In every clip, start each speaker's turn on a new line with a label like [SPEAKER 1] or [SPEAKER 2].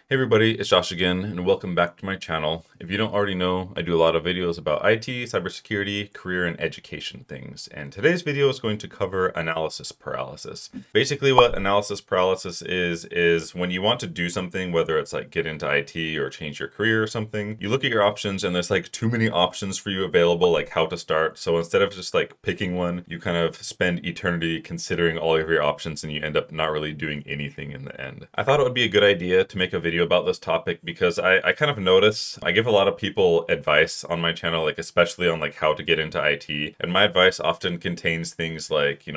[SPEAKER 1] Hey everybody, it's Josh again, and welcome back to my channel. If you don't already know, I do a lot of videos about IT, cybersecurity, career, and education things. And today's video is going to cover analysis paralysis. Basically what analysis paralysis is when you want to do something, whether it's like get into IT or change your career or something, you look at your options and there's like too many options for you available, like how to start. So instead of just like picking one, you kind of spend eternity considering all of your options and you end up not really doing anything in the end. I thought it would be a good idea to make a video about this topic because I kind of notice I give a lot of people advice on my channel, like especially on like how to get into IT, and my advice often contains things like,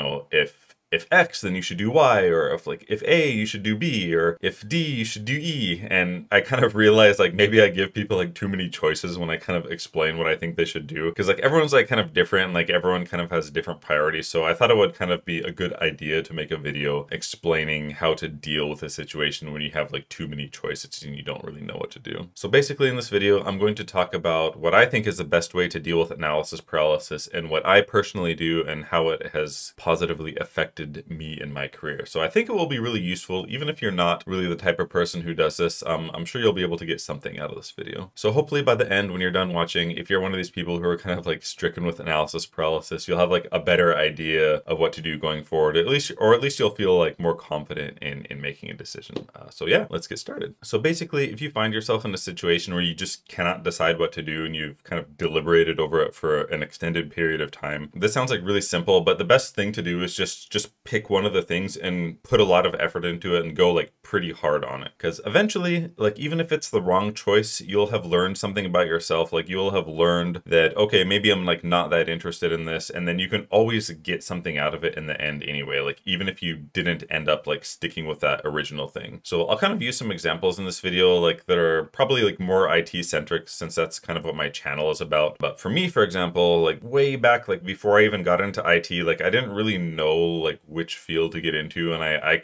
[SPEAKER 1] if X, then you should do Y, or if A, you should do B, or if D, you should do E. And I kind of realize like maybe I give people like too many choices when I kind of explain what I think they should do. Because like everyone's like kind of different, and like everyone kind of has different priorities. So I thought it would kind of be a good idea to make a video explaining how to deal with a situation when you have like too many choices and you don't really know what to do. So basically in this video, I'm going to talk about what I think is the best way to deal with analysis paralysis and what I personally do and how it has positively affected me in my career. So I think it will be really useful, even if you're not really the type of person who does this. I'm sure you'll be able to get something out of this video. So hopefully by the end, when you're done watching, if you're one of these people who are kind of like stricken with analysis paralysis, you'll have like a better idea of what to do going forward, at least you'll feel like more confident in making a decision. So yeah, let's get started. So basically, if you find yourself in a situation where you just cannot decide what to do and you've kind of deliberated over it for an extended period of time, this sounds like really simple, but the best thing to do is just pick one of the things and put a lot of effort into it and go like pretty hard on it. Because eventually, like even if it's the wrong choice, you'll have learned something about yourself. Like you'll have learned that, okay, maybe I'm like not that interested in this. And then you can always get something out of it in the end anyway. Like even if you didn't end up like sticking with that original thing. So I'll kind of use some examples in this video like that are probably like more IT centric, since that's kind of what my channel is about. But for me, for example, like way back, like before I even got into IT, like I didn't really know like which field to get into, and I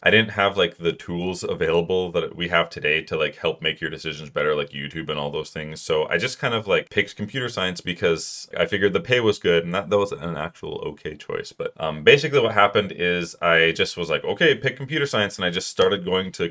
[SPEAKER 1] didn't have like the tools available that we have today to like help make your decisions better, like YouTube and all those things. So I just kind of like picked computer science because I figured the pay was good, and that was an actual okay choice. But basically what happened is I just was like, okay, pick computer science, and I just started going to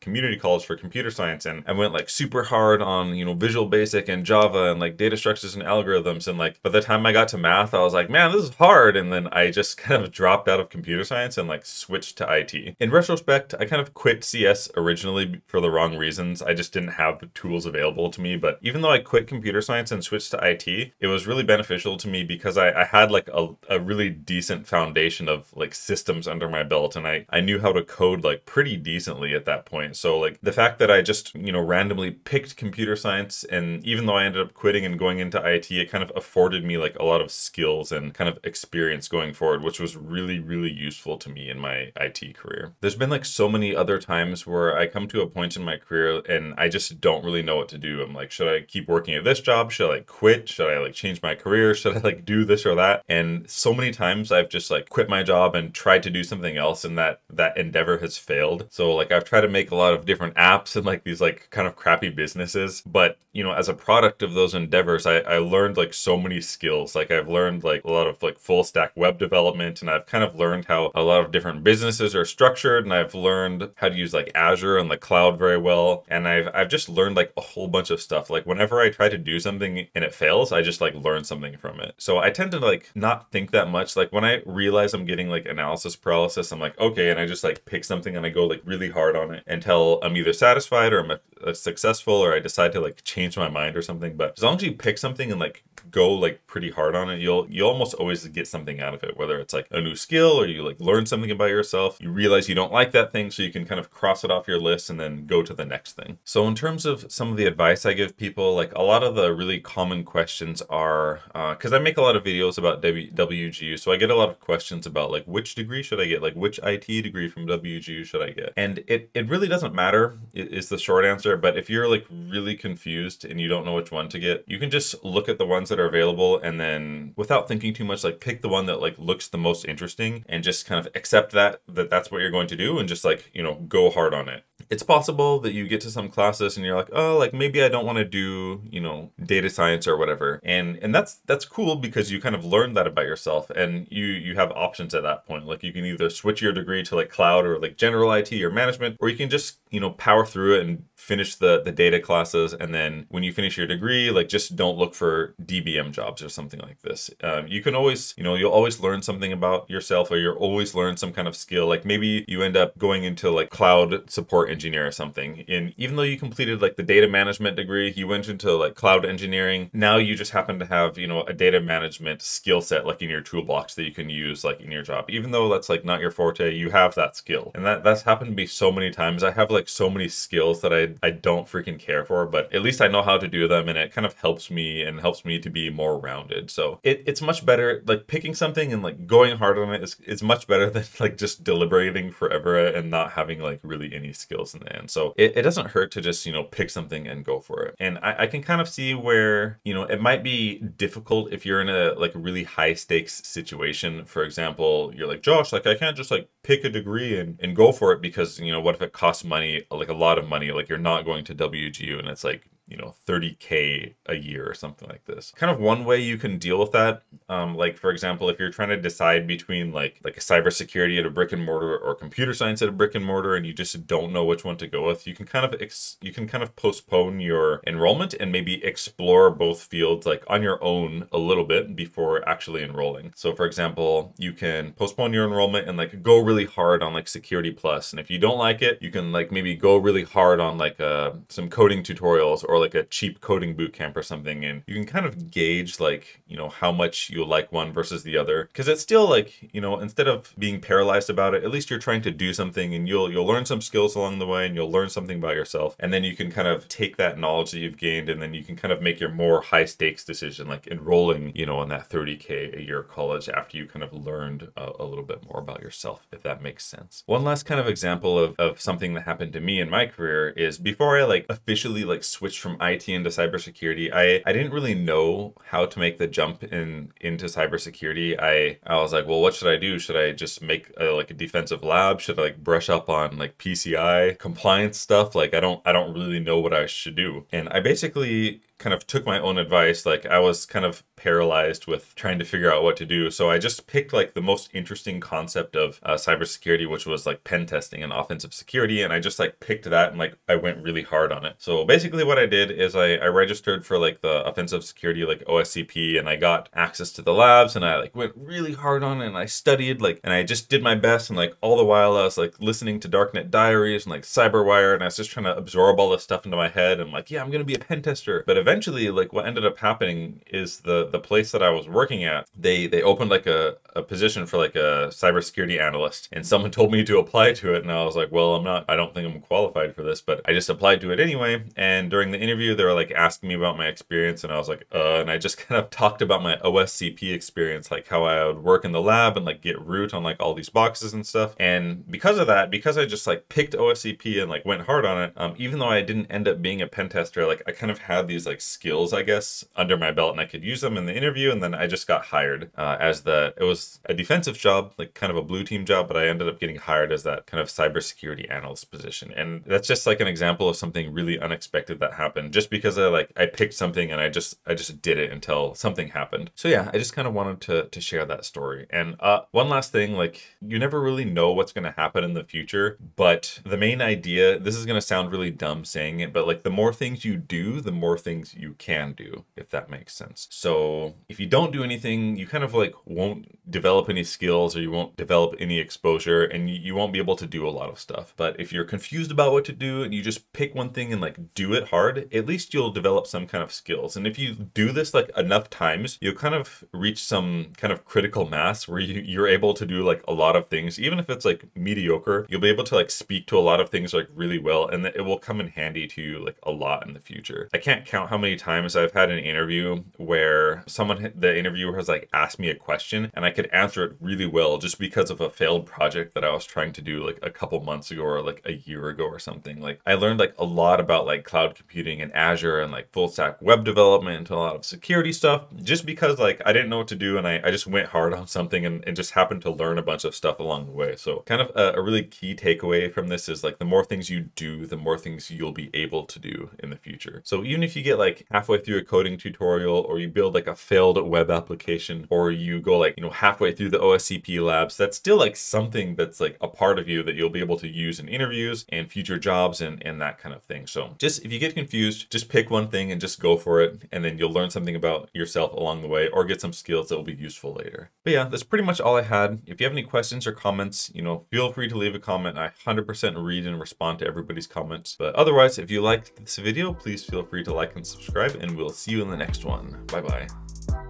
[SPEAKER 1] community college for computer science, and I went like super hard on, Visual Basic and Java and like data structures and algorithms, and like by the time I got to math, I was like, man, this is hard. And then I just kind of dropped out of computer science and like switched to IT. In retrospect, I kind of quit CS originally for the wrong reasons. I just didn't have the tools available to me. But even though I quit computer science and switched to IT, it was really beneficial to me because I had like a really decent foundation of like systems under my belt, and I knew how to code like pretty decently at that point. So like the fact that I just, randomly picked computer science, and even though I ended up quitting and going into IT, it kind of afforded me like a lot of skills and kind of experience going forward, which was really useful to me in my IT career. There's been like so many other times where I come to a point in my career and I just don't really know what to do. I'm like, should I keep working at this job? Should I like quit? Should I like change my career? Should I like do this or that? And so many times I've just like quit my job and tried to do something else, and that endeavor has failed. So like I've tried to make a lot of different apps and like these like kind of crappy businesses, but as a product of those endeavors, I learned like so many skills. Like I've learned like a lot of like full stack web development, and I've kind of learned how a lot of different businesses are structured, and I've learned how to use like Azure and the cloud very well. And I've just learned like a whole bunch of stuff. Like whenever I try to do something and it fails, I just like learn something from it. So I tend to like not think that much. Like when I realize I'm getting like analysis paralysis, I'm like, okay, and I just like pick something and I go like really hard on it until I'm either satisfied or I'm successful, or I decide to like change my mind or something. But as long as you pick something and like go like pretty hard on it, you'll almost always get something out of it, whether it's like a new skill or you like learn something about yourself. You realize you don't like that thing, so you can kind of cross it off your list and then go to the next thing. So in terms of some of the advice I give people, like a lot of the really common questions are, because I make a lot of videos about WGU, so I get a lot of questions about like which degree should I get, like which IT degree from WGU should I get? And it really doesn't matter is the short answer. But if you're like really confused and you don't know which one to get, you can just look at the ones that are available, and then without thinking too much, like pick the one that like looks the most interesting and just kind of accept that that's what you're going to do, and just like, go hard on it. it's possible that you get to some classes and you're like, oh, like maybe I don't want to do, you know, data science or whatever. And that's cool because you kind of learn that about yourself, and you have options at that point. Like you can either switch your degree to like cloud or like general IT or management, or you can just, you know, power through it and finish the data classes. And then when you finish your degree, like just don't look for DBM jobs or something like this. You can always, you know, you'll always learn something about yourself, or you'll always learn some kind of skill. Like maybe you end up going into like cloud support engineer or something. And even though you completed like the data management degree, you went into like cloud engineering. Now you just happen to have, you know, a data management skill set like in your toolbox that you can use like in your job. Even though that's like not your forte, you have that skill. And that's happened to me so many times. I have like so many skills that I don't freaking care for, but at least I know how to do them, and it kind of helps me to be more rounded. So it's much better, like picking something and like going hard on it is much better than like just deliberating forever and not having like really any skills in the end. So it doesn't hurt to just, you know, pick something and go for it. And I can kind of see where, you know, it might be difficult if you're in a like really high stakes situation. For example, you're like, Josh, like I can't just like pick a degree and go for it because, you know, what if it costs money, like a lot of money, like you're not going to WGU and it's like, you know, 30K a year or something like this. Kind of one way you can deal with that, like for example, if you're trying to decide between like a cybersecurity at a brick and mortar or computer science at a brick and mortar, and you just don't know which one to go with, you can kind of postpone your enrollment and maybe explore both fields like on your own a little bit before actually enrolling. So for example, you can postpone your enrollment and like go really hard on like security plus, and if you don't like it, you can like maybe go really hard on like some coding tutorials or like a cheap coding boot camp or something, and you can kind of gauge like, you know, how much you like one versus the other, because it's still like, you know, instead of being paralyzed about it, at least you're trying to do something, and you'll learn some skills along the way, and you'll learn something about yourself, and then you can kind of take that knowledge that you've gained, and then you can kind of make your more high stakes decision, like enrolling, you know, in that 30K a year college after you kind of learned a little bit more about yourself, if that makes sense. One last kind of example of something that happened to me in my career is before I like officially like switched from IT into cybersecurity, I didn't really know how to make the jump into cybersecurity. I was like, well, what should I do? Should I just make like a defensive lab? Should I like brush up on like PCI compliance stuff? Like I don't really know what I should do. And I basically kind of took my own advice. Like I was kind of paralyzed with trying to figure out what to do. So I just picked like the most interesting concept of cybersecurity, which was like pen testing and offensive security. And I just like picked that and like I went really hard on it. So basically what I did is I registered for like the offensive security, like OSCP, and I got access to the labs, and I like went really hard on it, and I studied like, and I just did my best. And like all the while I was like listening to Darknet Diaries and like Cyberwire, and I was just trying to absorb all this stuff into my head. I'm like, yeah, I'm going to be a pen tester. But eventually, like what ended up happening is the place that I was working at, they opened like a position for like a cybersecurity analyst, and someone told me to apply to it, and I was like, well, I don't think I'm qualified for this, but I just applied to it anyway. And during the interview, they were like asking me about my experience, and I was like, and I just kind of talked about my OSCP experience, like how I would work in the lab and like get root on like all these boxes and stuff. And because of that, because I just like picked OSCP and like went hard on it, even though I didn't end up being a pen tester, like I kind of had these like skills, I guess, under my belt, and I could use them in the interview. And then I just got hired it was a defensive job, like kind of a blue team job, but I ended up getting hired as that kind of cybersecurity analyst position. And that's just like an example of something really unexpected that happened, just because I picked something and I just did it until something happened. So yeah, I just kind of wanted to share that story. And one last thing, like you never really know what's going to happen in the future, but the main idea, this is going to sound really dumb saying it, but like the more things you do, the more things you can do, if that makes sense. So if you don't do anything, you kind of like won't develop any skills, or you won't develop any exposure, and you won't be able to do a lot of stuff. But if you're confused about what to do and you just pick one thing and like do it hard, at least you'll develop some kind of skills. And if you do this like enough times, you'll kind of reach some kind of critical mass where you're able to do like a lot of things. Even if it's like mediocre, you'll be able to like speak to a lot of things like really well, and it will come in handy to you like a lot in the future. I can't count how many times I've had an interview where the interviewer has like asked me a question and I could answer it really well just because of a failed project that I was trying to do like a couple months ago or like a year ago or something. Like I learned like a lot about like cloud computing and Azure and like full stack web development and a lot of security stuff just because like I didn't know what to do, and I just went hard on something and just happened to learn a bunch of stuff along the way. So kind of a really key takeaway from this is like the more things you do, the more things you'll be able to do in the future. So even if you get like halfway through a coding tutorial, or you build like a failed web application, or you go like, you know, halfway through the OSCP labs, that's still like something that's like a part of you that you'll be able to use in interviews and future jobs and that kind of thing. So just if you get confused, just pick one thing and just go for it. And then you'll learn something about yourself along the way or get some skills that will be useful later. But yeah, that's pretty much all I had. If you have any questions or comments, you know, feel free to leave a comment. I 100% read and respond to everybody's comments. But otherwise, if you liked this video, please feel free to like and subscribe, and we'll see you in the next one. Bye bye.